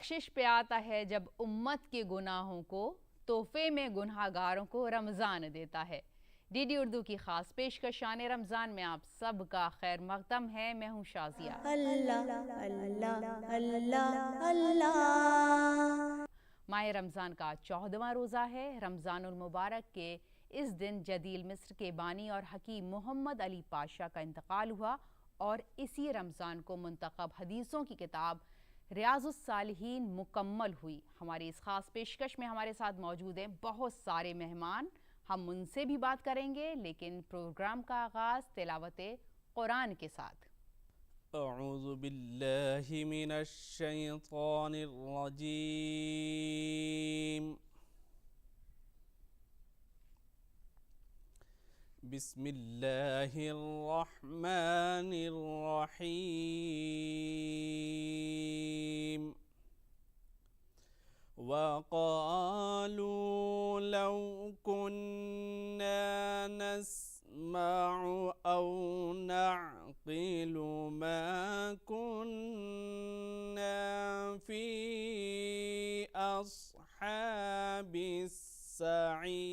बख्शिश पे आता है जब उम्मत के गुनाहों को तोहफे में गुनहगारों को रमज़ान देता है। डीडी उर्दू की खास पेशकशान रमज़ान में आप सबका खैर मकदम है। मैं हूँ शाजिया। अल्लाह अल्लाह अल्लाह अल्लाह। माह रमज़ान का 14वां रोज़ा है। रमज़ानुल मुबारक के इस दिन जदील मिस्र के बानी और हकीम मोहम्मद अली पाशा का इंतकाल हुआ और इसी रमज़ान को मुंतखब हदीसों की किताब रियाजुस सालिहीन मुकम्मल हुई। हमारी इस खास पेशकश में हमारे साथ मौजूद हैं बहुत सारे मेहमान। हम उनसे भी बात करेंगे, लेकिन प्रोग्राम का आगाज़ तिलावत कुरान के साथ। अऊज़ु बिल्लाहि मिनश शैतानिर रजीम। बिस्मिल्लाहिर रहमानिर रहीम। वक़ालू लौ कुन्ना नस्मअु औ नअक़िलु मा कुन्ना फ़ी अस्हाबिस सईर।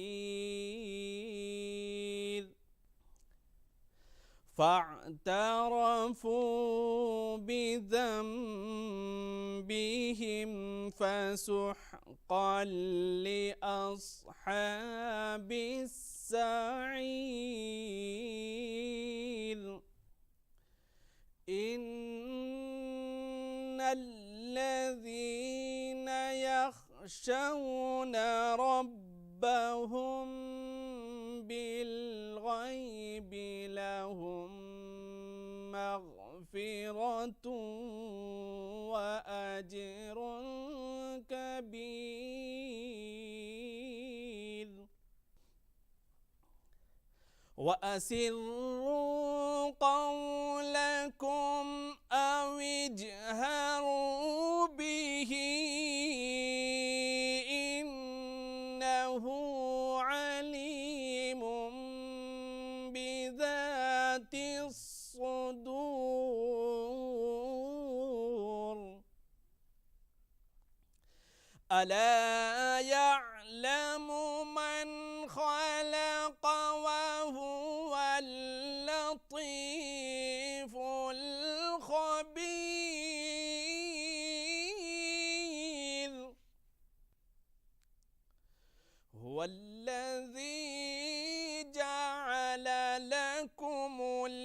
फ़अतरफ़ू बिज़ंबिहिम फ़सुहक़न लिअस्हाबिस सईर। इन्नल्लज़ीना यख़शौना रब्बहुम बिलग़ैबि लहुम मग़फ़िरतुन व अज्रुन कबीर। वअसिर्रू क़ौलकुम औ इजहरू बिही इन्नहु अलीमुम बिज़ातिस सुदूर। अला यअलमु मन खलक़ व हुवल लतीफ़ुल खबीर। हुवल्लज़ी जअल लकुमुल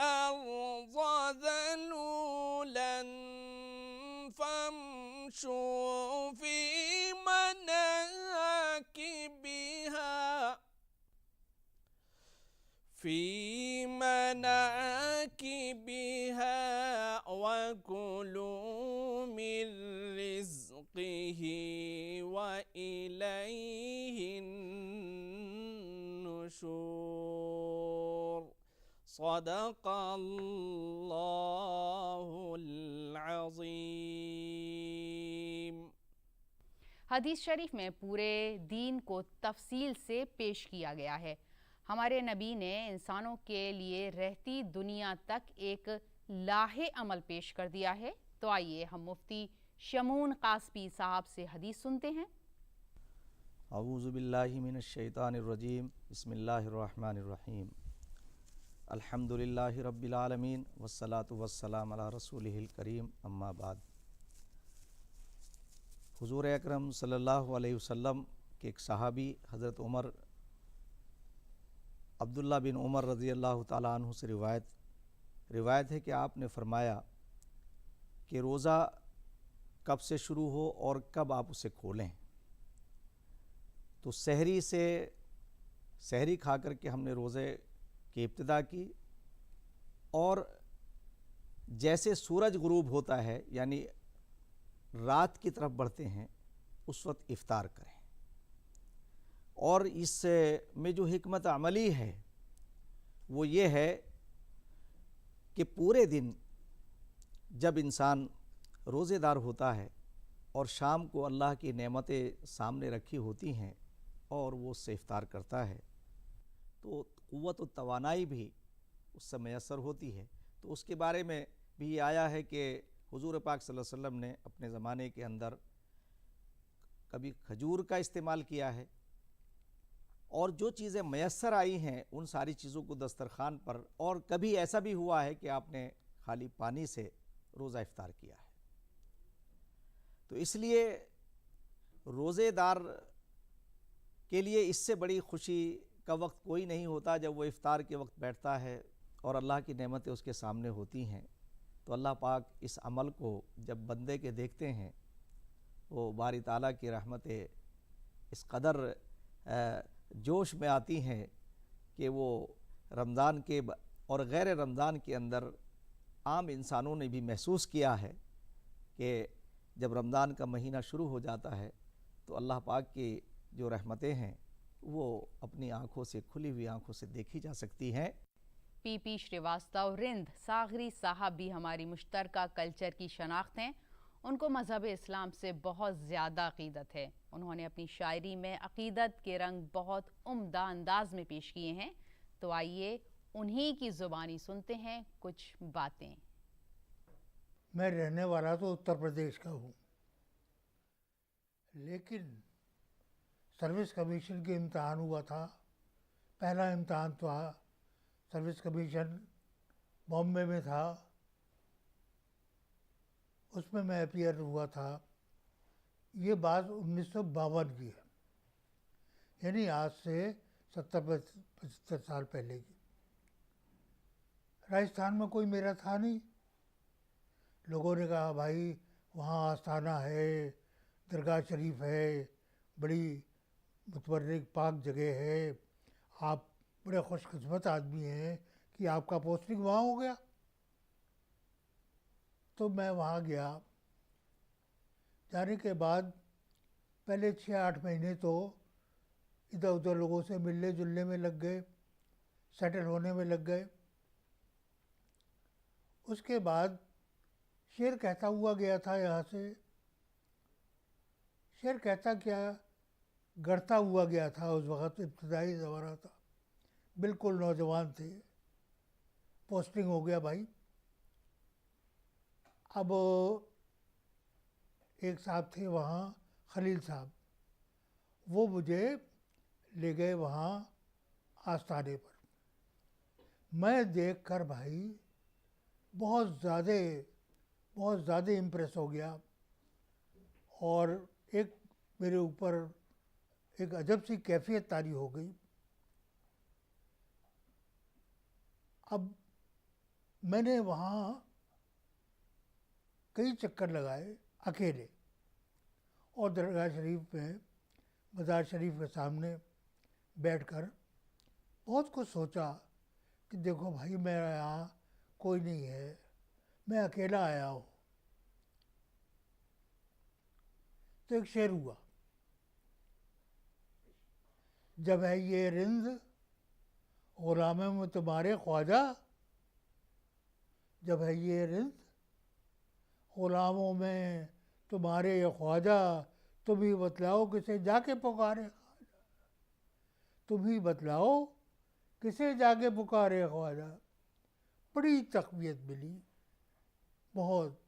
अर्ज़ ज़लूलन फम्शू फ़ी मनाकिबिहा वकुलू मिन रिज़्क़िही व इलैहिन नुशूर। सदक़ल्लाहुल अज़ीम। हदीस शरीफ में पूरे दीन को तफसील से पेश किया गया है। हमारे नबी ने इंसानों के लिए रहती दुनिया तक एक लाहे अमल पेश कर दिया है। तो आइए हम मुफ्ती शमून कासपी साहब से हदीस सुनते हैं। अऊज़ु बिल्लाहि मिनश शैतानिर रजीम। बिस्मिल्लाहिर रहमानिर रहीम। अल्हम्दुलिल्लाहि रब्बिल आलमीन वस्सलातु वस्सलाम अला रसूलिहिल करीम। अम्मा बाद। हुज़ूर अकरम सल्लल्लाहु अलैहि वसल्लम के एक सहाबी हज़रत उमर अब्दुल्ला बिन उमर रज़ी अल्लाह ताला अन्हु से रिवायत है कि आपने फरमाया कि रोज़ा कब से शुरू हो और कब आप उसे खोलें। तो सहरी खा कर के हमने रोज़े की इब्तिदा की और जैसे सूरज गुरूब होता है यानी रात की तरफ बढ़ते हैं उस वक्त इफ्तार करें। और इस में जो हिकमत अमली है वो ये है कि पूरे दिन जब इंसान रोज़ेदार होता है और शाम को अल्लाह की नेमतें सामने रखी होती हैं और वो उससे इफ्तार करता है तो क़ुव्वत व तवानाई भी उससे मैसर होती है। तो उसके बारे में भी आया है कि हुजूर पाक सल्लल्लाहु अलैहि वसल्लम ने अपने ज़माने के अंदर कभी खजूर का इस्तेमाल किया है, और जो चीज़ें मयस्सर आई हैं उन सारी चीज़ों को दस्तरखान पर, और कभी ऐसा भी हुआ है कि आपने खाली पानी से रोज़ा इफ्तार किया है। तो इसलिए रोज़ेदार के लिए इससे बड़ी खुशी का वक्त कोई नहीं होता जब वो इफ्तार के वक्त बैठता है और अल्लाह की नेमतें उसके सामने होती हैं। तो अल्लाह पाक इस अमल को जब बंदे के देखते हैं, वो बारी ताला की रहमतें इस कदर जोश में आती हैं कि वो रमज़ान के और गैर रमज़ान के अंदर आम इंसानों ने भी महसूस किया है कि जब रमज़ान का महीना शुरू हो जाता है तो अल्लाह पाक की जो रहमतें हैं वो अपनी आँखों से, खुली हुई आँखों से देखी जा सकती हैं। पीपी श्रीवास्तव रिंद सागरी साहब भी हमारी मुश्तरका कल्चर की शनाख्त हैं। उनको मज़हब इस्लाम से बहुत ज़्यादा अक़ीदत है। उन्होंने अपनी शायरी में अक़ीदत के रंग बहुत उम्दा अंदाज में पेश किए हैं। तो आइए उन्हीं की ज़ुबानी सुनते हैं कुछ बातें। मैं रहने वाला तो उत्तर प्रदेश का हूँ, लेकिन सर्विस कमीशन के इम्तहान हुआ था। पहला इम्तहान था सर्विस कमीशन बॉम्बे में था, उसमें मैं अपीयर हुआ था। ये बात 1952 की है, यानी आज से 70-75 साल पहले की। राजस्थान में कोई मेरा था नहीं। लोगों ने कहा भाई वहाँ आस्थाना है, दरगाह शरीफ है, बड़ी मुतबर्रिक पाक जगह है, आप बड़े खुशकिस्मत आदमी हैं कि आपका पोस्टिंग वहाँ हो गया। तो मैं वहाँ गया। जाने के बाद पहले 6-8 महीने तो इधर उधर लोगों से मिलने जुलने में लग गए, सेटल होने में लग गए। उसके बाद शेर कहता हुआ गया था यहाँ से। शेर कहता क्या, गढ़ता हुआ गया था। उस वक़्त इब्तदाई ज़माना था, बिल्कुल नौजवान थे। पोस्टिंग हो गया भाई। अब एक साहब थे वहाँ, खलील साहब, वो मुझे ले गए वहाँ आस्थाने पर। मैं देखकर भाई बहुत ज़्यादा इम्प्रेस हो गया, और एक मेरे ऊपर एक अजब सी कैफियत तारी हो गई। अब मैंने वहाँ कई चक्कर लगाए अकेले, और दरगाह शरीफ में, मज़ार शरीफ के सामने बैठकर बहुत कुछ सोचा कि देखो भाई मेरा यहाँ कोई नहीं है, मैं अकेला आया हूँ। तो एक शेर हुआ, जब है ये रिंद गुलामे में तुम्हारे ख्वाजा, जब है ये रिंद गुलामों में तुम्हारे ये ख्वाजा, तुम ही बतलाओ किसे जाके पुकारे ख्वाजा, तुम ही बतलाओ किसे जाके पुकारे ख्वाजा। बड़ी तक़वियत मिली, बहुत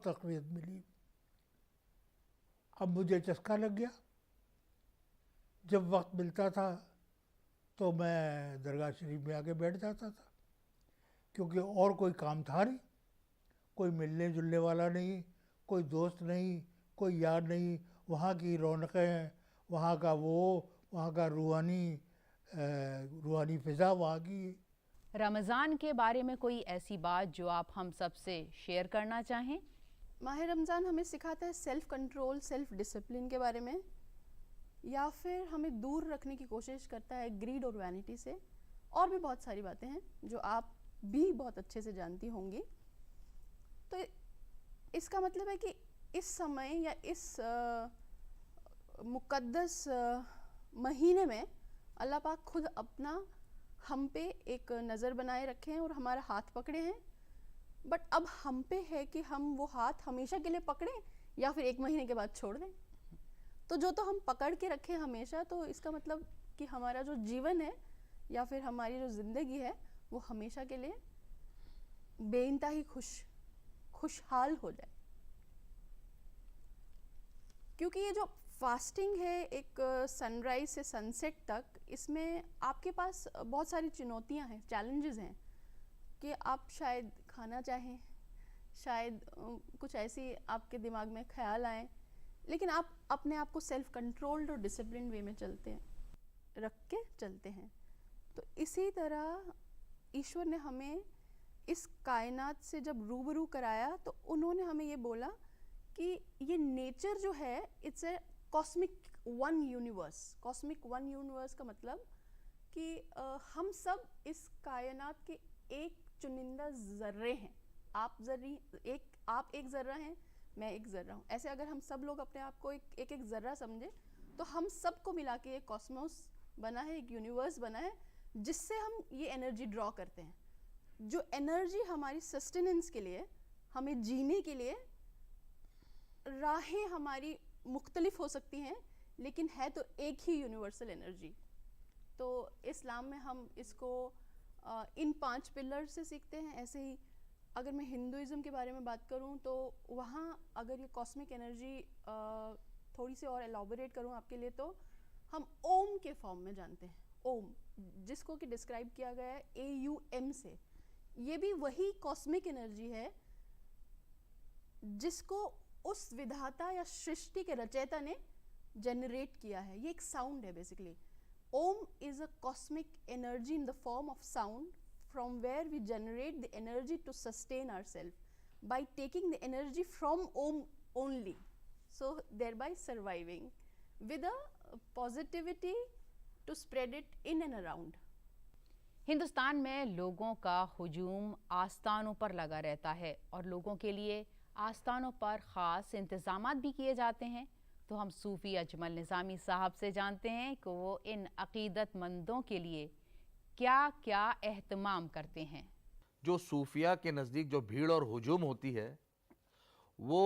तक़वियत मिली। अब मुझे चस्का लग गया। जब वक्त मिलता था तो मैं दरगाह शरीफ में आके बैठ जाता था, क्योंकि और कोई काम था नहीं, कोई मिलने जुलने वाला नहीं, कोई दोस्त नहीं, कोई यार नहीं। वहाँ की रौनकें, वहाँ का रूहानी फ़िज़ा वहाँ की। रमज़ान के बारे में कोई ऐसी बात जो आप हम सबसे शेयर करना चाहें? माह रमज़ान हमें सिखाता है सेल्फ़ कंट्रोल, सेल्फ़ डिसिप्लिन के बारे में, या फिर हमें दूर रखने की कोशिश करता है ग्रीड और वैनिटी से। और भी बहुत सारी बातें हैं जो आप भी बहुत अच्छे से जानती होंगी। तो इसका मतलब है कि इस समय या इस मुक़द्दस महीने में अल्लाह पाक खुद अपना हम पे एक नज़र बनाए रखे हैं और हमारा हाथ पकड़े हैं। बट अब हम पे है कि हम वो हाथ हमेशा के लिए पकड़ें या फिर एक महीने के बाद छोड़ दें। तो जो तो हम पकड़ के रखें हमेशा, तो इसका मतलब कि हमारा जो जीवन है या फिर हमारी जो ज़िंदगी है वो हमेशा के लिए बेइंतहा ही खुशहाल हो जाए। क्योंकि ये जो फास्टिंग है एक सनराइज से सनसेट तक, इसमें आपके पास बहुत सारी चुनौतियां हैं, चैलेंजेस हैं कि आप शायद खाना चाहें, शायद कुछ ऐसी आपके दिमाग में ख्याल आए, लेकिन आप अपने आप को सेल्फ कंट्रोल्ड और डिसिप्लिन वे में चलते हैं, रख के चलते हैं। तो इसी तरह ईश्वर ने हमें इस कायनात से जब रूबरू कराया तो उन्होंने हमें ये बोला कि ये नेचर जो है it's a cosmic one universe. Cosmic one universe का मतलब कि हम सब इस कायनात के एक चुनिंदा ज़र्रे हैं। आप एक ज़र्रा हैं, मैं एक ज़र्रा हूँ। ऐसे अगर हम सब लोग अपने आप को एक एक ज़र्रा समझे तो हम सबको मिला के एक कॉस्मोस बना है, एक यूनिवर्स बना है, जिससे हम ये एनर्जी ड्रॉ करते हैं। जो एनर्जी हमारी सस्टेनेंस के लिए, हमें जीने के लिए, राहें हमारी मुख्तलिफ हो सकती हैं, लेकिन है तो एक ही यूनिवर्सल एनर्जी। तो इस्लाम में हम इसको इन 5 पिलर से सीखते हैं। ऐसे ही अगर मैं हिंदुइज़्म के बारे में बात करूं तो वहाँ अगर ये कॉस्मिक एनर्जी थोड़ी सी और एलाबोरेट करूं आपके लिए, तो हम ओम के फॉर्म में जानते हैं। ओम, जिसको कि डिस्क्राइब किया गया है AUM से। ये भी वही कॉस्मिक एनर्जी है जिसको उस विधाता या सृष्टि के रचयिता ने जनरेट किया है। ये एक साउंड है basically. Om is a cosmic energy in the form of sound from where we generate the energy to sustain ourselves by taking the energy from Om only, so thereby surviving with a positivity to spread it in and around. Hindustan में लोगों का हुजूम आस्थानों पर लगा रहता है और लोगों के लिए आस्थानों पर ख़ास इंतज़ामात भी किए जाते हैं। तो हम सूफ़ी अजमल निज़ामी साहब से जानते हैं कि वो इन अक़ीदतमंदों के लिए क्या क्या एहतमाम करते हैं। जो सूफिया के नज़दीक जो भीड़ और हुजूम होती है, वो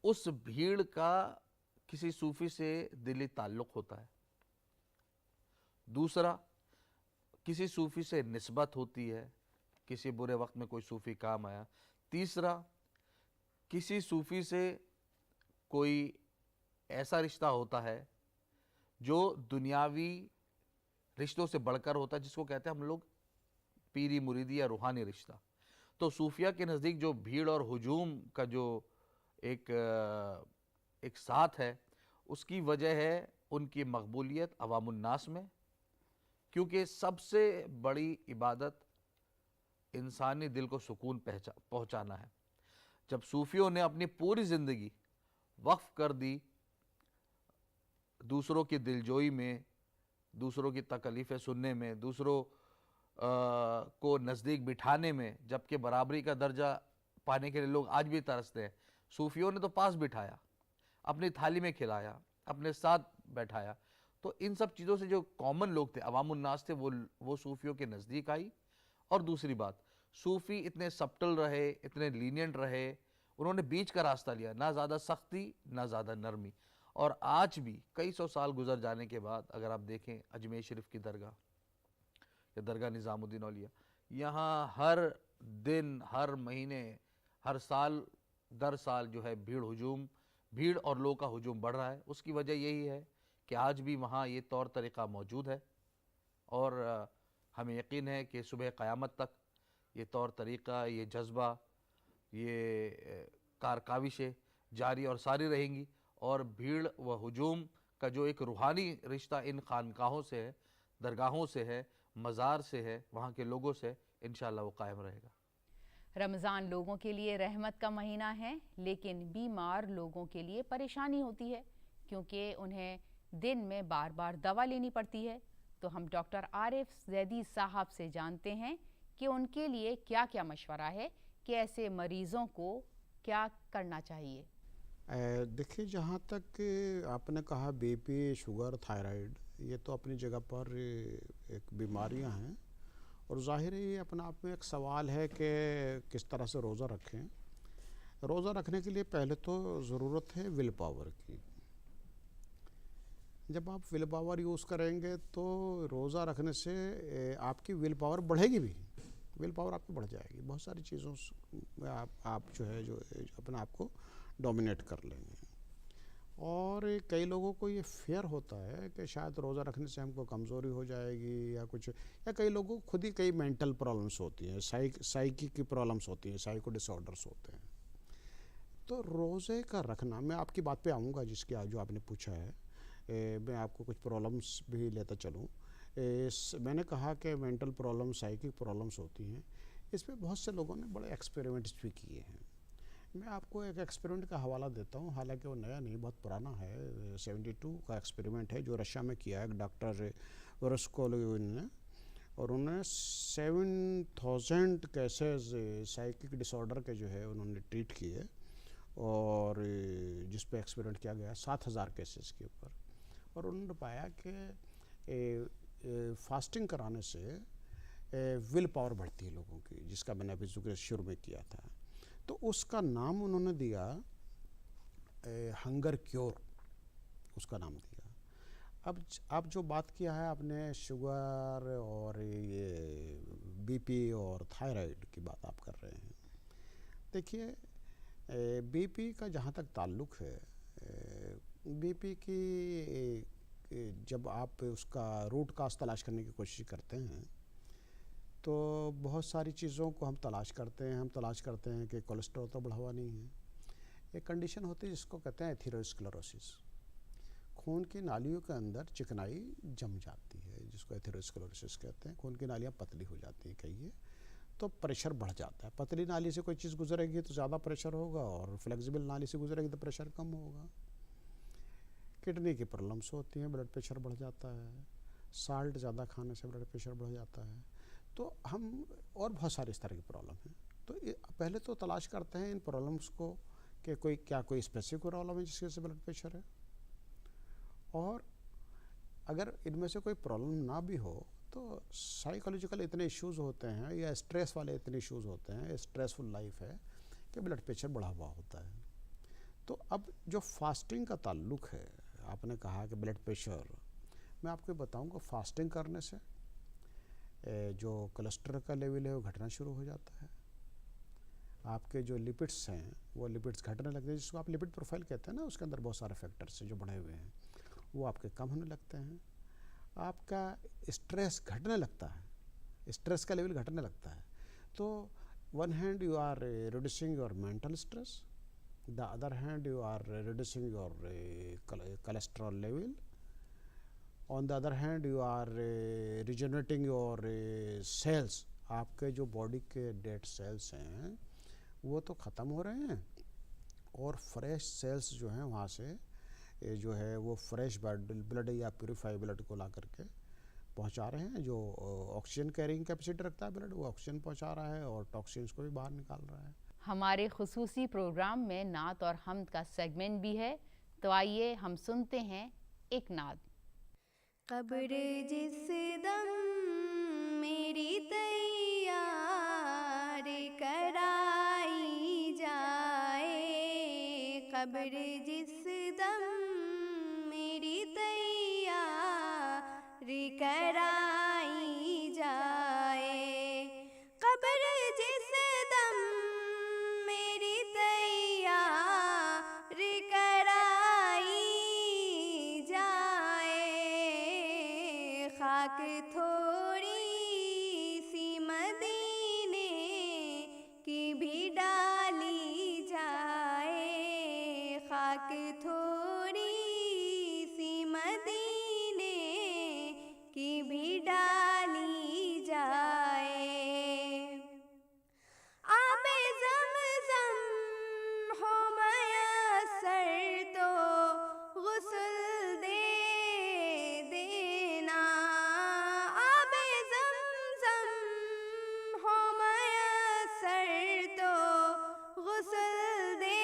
उस भीड़ का किसी सूफी से दिली ताल्लुक़ होता है। दूसरा, किसी सूफी से निस्बत होती है, किसी बुरे वक्त में कोई सूफी काम आया। तीसरा, किसी सूफी से कोई ऐसा रिश्ता होता है जो दुनियावी रिश्तों से बढ़कर होता है, जिसको कहते हैं हम लोग पीरी मुरीदी या रूहानी रिश्ता। तो सूफिया के नज़दीक जो भीड़ और हुजूम का जो एक साथ है, उसकी वजह है उनकी मकबूलियत अवामुन्नास में, क्योंकि सबसे बड़ी इबादत इंसानी दिल को सुकून पहुँचाना है। जब सूफियों ने अपनी पूरी ज़िंदगी वक्फ कर दी दूसरों की दिलजोई में, दूसरों की तकलीफ़ें सुनने में, दूसरों को नज़दीक बिठाने में, जबकि बराबरी का दर्जा पाने के लिए लोग आज भी तरसते हैं, सूफियों ने तो पास बिठाया, अपनी थाली में खिलाया, अपने साथ बैठाया। तो इन सब चीज़ों से जो कॉमन लोग थे, अवामुन्नास थे, वो सूफियों के नज़दीक आई। और दूसरी बात, सूफ़ी इतने सब्टल रहे, इतने लीनियंट रहे, उन्होंने बीच का रास्ता लिया, ना ज़्यादा सख्ती ना ज़्यादा नरमी। और आज भी कई सौ साल गुजर जाने के बाद अगर आप देखें अजमेर शरीफ की दरगाह या दरगाह निज़ामुद्दीन औलिया, यहाँ हर दिन, हर महीने, हर साल दर साल जो है भीड़ और लोगों का हुजूम बढ़ रहा है। उसकी वजह यही है कि आज भी वहाँ ये तौर तरीक़ा मौजूद है और हमें यकीन है कि सुबह क़यामत तक ये तौर तरीक़ा, ये जज्बा, ये कारकाविशें जारी और सारी रहेंगी। और भीड़ व हुजूम का जो एक रूहानी रिश्ता इन खानकाहों से है, दरगाहों से है, मज़ार से है, वहाँ के लोगों से, इंशाअल्लाह वो कायम रहेगा। रमज़ान लोगों के लिए रहमत का महीना है, लेकिन बीमार लोगों के लिए परेशानी होती है क्योंकि उन्हें दिन में बार बार दवा लेनी पड़ती है। तो हम डॉक्टर आरिफ जैदी साहब से जानते हैं कि उनके लिए क्या क्या मशवरा है कि ऐसे मरीज़ों को क्या करना चाहिए। देखिए, जहाँ तक आपने कहा BP, शुगर, थायराइड, ये तो अपनी जगह पर एक बीमारियां हैं और ज़ाहिर है ये अपने आप में एक सवाल है कि किस तरह से रोज़ा रखें। रोज़ा रखने के लिए पहले तो ज़रूरत है विल पावर की। जब आप विल पावर यूज़ करेंगे तो रोज़ा रखने से आपकी विल पावर बढ़ेगी भी विल पावर आपकी बढ़ जाएगी, बहुत सारी चीज़ों में आप जो है जो अपने आप को डोमिनेट कर लेंगे। और कई लोगों को ये फेयर होता है कि शायद रोज़ा रखने से हमको कमज़ोरी हो जाएगी या कुछ, या कई लोगों को खुद ही कई मेंटल प्रॉब्लम्स होती हैं, साइकी की प्रॉब्लम्स होती हैं, साइको डिसऑर्डर्स होते हैं। तो रोज़े का रखना, मैं आपकी बात पे आऊँगा जिसकी जो आपने पूछा है, मैं आपको कुछ प्रॉब्लम्स भी लेता चलूँ। मैंने कहा कि मेंटल प्रॉब्लम, साइकिक प्रॉब्लम्स होती हैं, इसमें बहुत से लोगों ने बड़े एक्सपेरिमेंट्स भी किए हैं। मैं आपको एक एक्सपेरिमेंट का हवाला देता हूँ, हालांकि वो नया नहीं, बहुत पुराना है, 72 का एक्सपेरिमेंट है जो रशिया में किया है डॉक्टर वोरोस्कोलिन ने, और उन्होंने 7000 केसेस साइकिक डिसऑर्डर के जो है उन्होंने ट्रीट किए, और जिस पे एक्सपेरिमेंट किया गया 7000 केसेस के ऊपर, और उन्होंने पाया कि फास्टिंग कराने से विल पावर बढ़ती है लोगों की, जिसका मैंने अभी जिक्र शुरू में किया था। तो उसका नाम उन्होंने दिया हंगर क्योर, उसका नाम दिया। अब जो बात किया है आपने शुगर और ये बीपी और थायराइड की बात आप कर रहे हैं, देखिए बीपी का जहाँ तक ताल्लुक़ है, बीपी की जब आप उसका रूट काज तलाश करने की कोशिश करते हैं तो बहुत सारी चीज़ों को हम तलाश करते हैं कि कोलेस्ट्रॉल तो बढ़ा हुआ नहीं है। एक कंडीशन होती है जिसको कहते हैं एथेरोस्क्लेरोसिस, खून की नालियों के अंदर चिकनाई जम जाती है, जिसको एथेरोस्क्लेरोसिस कहते हैं, खून की नालियाँ पतली हो जाती हैं कहिए, तो प्रेशर बढ़ जाता है। पतली नाली से कोई चीज़ गुजरेगी तो ज़्यादा प्रेशर होगा, और फ्लेक्सिबल नाली से गुजरेगी तो प्रेशर कम होगा। किडनी की प्रॉब्लम्स होती हैं, ब्लड प्रेशर बढ़ जाता है, साल्ट ज़्यादा खाने से ब्लड प्रेशर बढ़ जाता है, तो हम और बहुत सारे इस तरह की प्रॉब्लम हैं। तो पहले तो तलाश करते हैं इन प्रॉब्लम्स को कि कोई स्पेसिफिक प्रॉब्लम है जिसकी वजह से ब्लड प्रेशर है, और अगर इनमें से कोई प्रॉब्लम ना भी हो तो साइकोलॉजिकल इतने इश्यूज़ होते हैं या स्ट्रेस वाले इतने इश्यूज़ होते हैं, स्ट्रेसफुल लाइफ है कि ब्लड प्रेशर बढ़ा हुआ होता है। तो अब जो फास्टिंग का ताल्लुक़ है, आपने कहा कि ब्लड प्रेशर, मैं आपको बताऊंगा फास्टिंग करने से जो कोलेस्ट्रॉल का लेवल है वो घटना शुरू हो जाता है। आपके जो लिपिड्स हैं वो लिपिड्स घटने लगते हैं, जिसको आप लिपिड प्रोफाइल कहते हैं ना, उसके अंदर बहुत सारे फैक्टर्स हैं जो बढ़े हुए हैं, वो आपके कम होने लगते हैं। आपका स्ट्रेस घटने लगता है, स्ट्रेस का लेवल घटने लगता है। तो one hand you are reducing your mental stress, the other hand you are reducing your cholesterol level, on the other hand you are regenerating your cells, आपके जो बॉडी के डेड सेल्स हैं वो तो ख़त्म हो रहे हैं, और फ्रेश सेल्स जो हैं वहाँ से जो है वो फ्रेश ब्लड या प्यूरिफाई ब्लड को ला करके पहुँचा रहे हैं। जो ऑक्सीजन कैरिंग कैपेसिटी रखता है ब्लड, वो ऑक्सीजन पहुँचा रहा है और टॉक्सिन्स को भी बाहर निकाल रहा है। हमारे खुसूसी प्रोग्राम में नात और हम्द का सेगमेंट भी है, तो आइए हम सुनते हैं एक नात। कब्र जिस दम मेरी तैयार कराई जाए, कब्र जिस दम मेरी तैयार कराई जाए, कब्र जिस दम मेरी तैयार कराई जाए, खाक थोड़ी सी मदीने की भी डाली जाए, खाक थोड़ी सी मदीने की भी डाली जाए। आबे ज़मज़म हो मयस्सर तो गुस्ल दे देना, आबे ज़मज़म हो मयस्सर तो गुस्ल दे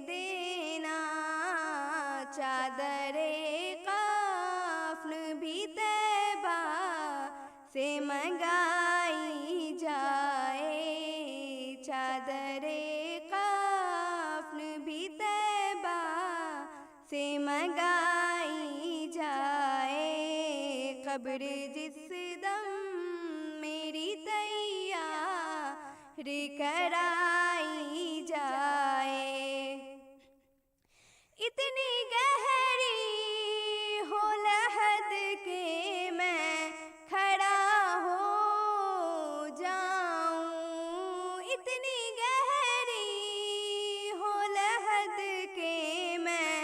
देना, चादरे कफ़न भी तैबा से मंगाई जाए, चादरे कफ़न भी तैबा से मंगाई जाए, कब्र जिस दम मेरी तैयार रे कराई जाए। इतनी गहरी हो लहद के मैं खड़ा हो जाऊं, इतनी गहरी हो लहद के मैं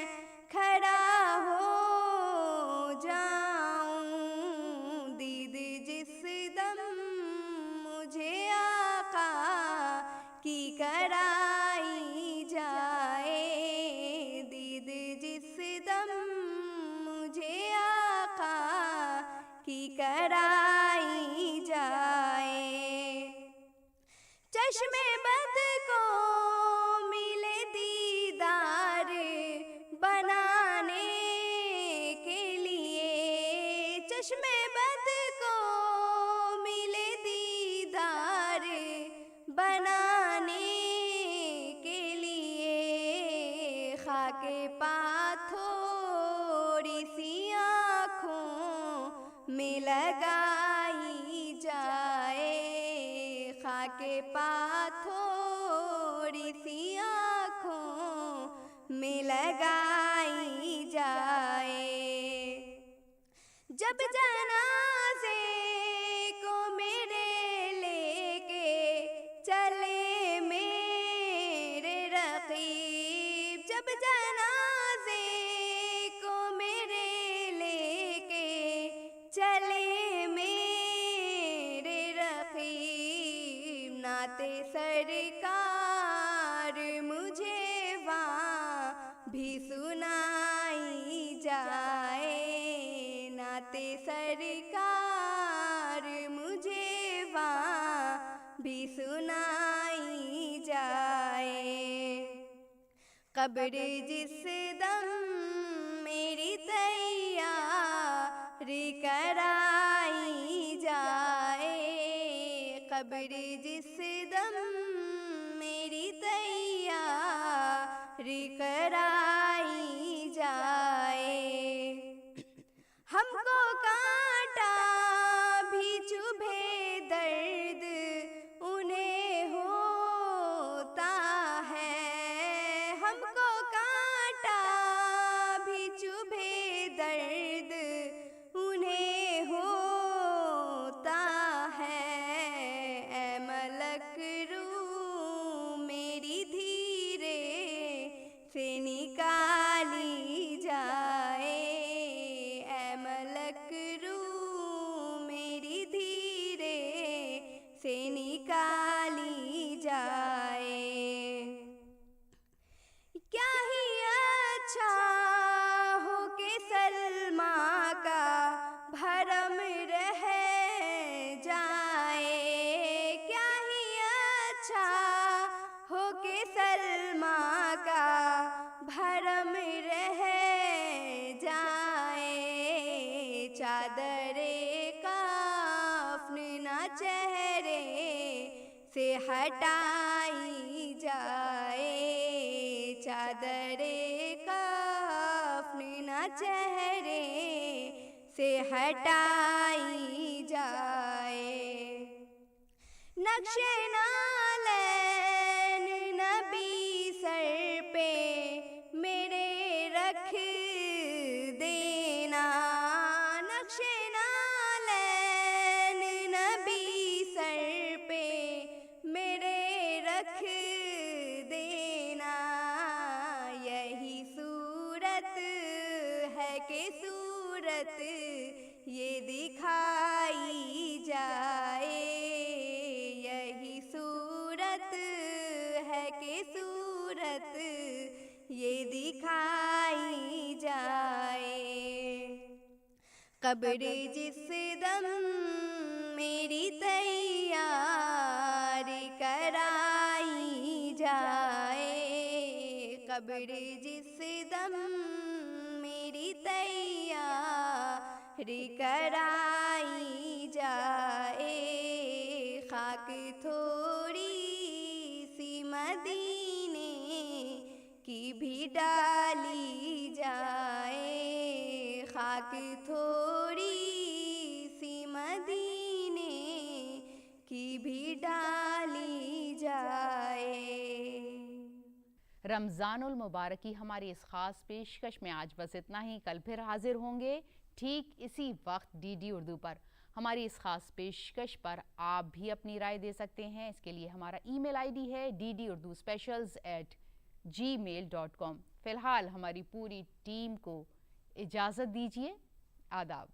खड़ा हो जाऊं। दीद जिस दम मुझे आका की कराई जाए, दीद जिस दम मुझे आका की कराई जाए। चश्मे बद को मिले दीदार बनाने के लिए, चश्मे बद को मिले दीदार बनाने के लिए, खाके थोड़ी सी आँखों में लगाई जाए, खाके थोड़ी सी आँखों में लगाई जाए। जब जनाजे को मेरे लेके चले मेरे रकीब, जब जनाजे को मेरे लेके चले मेरे रकीब, नाते सरकार मुझे वहाँ भी सुनाई जाए, नाते सरकार मुझे वहाँ भी सुनाई जाए। कब्र जिस दम मेरी तैयारी कराई जाए, कब्र जिस दम मेरी तैयारी कराई जाए। हमको कांटा भी चुभे दर्द उन्हें होता है, हमको कांटा भी चुभे दर्द उन्हें होता है। ऐ मलक रूह मेरी धीरे से निकाली जाए, ऐ मलक रूह मेरी धीरे से निकाली जाए। क्या ही अच्छा हो के सलमा का भरम रह जाए, क्या ही अच्छा हो के सलमा का भरम रह जाए। चादरे काफ्न ना चेहरे से हटाई जाए, चादरे काफ्न ना चेहरे से हटाई जाए। नक्शे नालैन नबी सर पे मेरे रख देना, नक्शे नालैन नबी सर पे मेरे रख देना। यही सूरत है कि सूरत ये दिखाई जाए, यही सूरत है कि सूरत ये दिखाई जाए। कब्र जिस दम मेरी तैयारी कराई जाए, कब्र जिस दम मेरी तैयारी कराई जाए। खाक थोड़ी सी मदीने की भी डाली जाए, खाक थोड़ी सी मदीने की भी डाली रमज़ानुल मुबारक की हमारी इस ख़ास पेशकश में आज बस इतना ही। कल फिर हाजिर होंगे ठीक इसी वक्त DD उर्दू पर। हमारी इस ख़ास पेशकश पर आप भी अपनी राय दे सकते हैं। इसके लिए हमारा email ID है ddurduspecials@gmail.com। फ़िलहाल हमारी पूरी टीम को इजाज़त दीजिए। आदाब।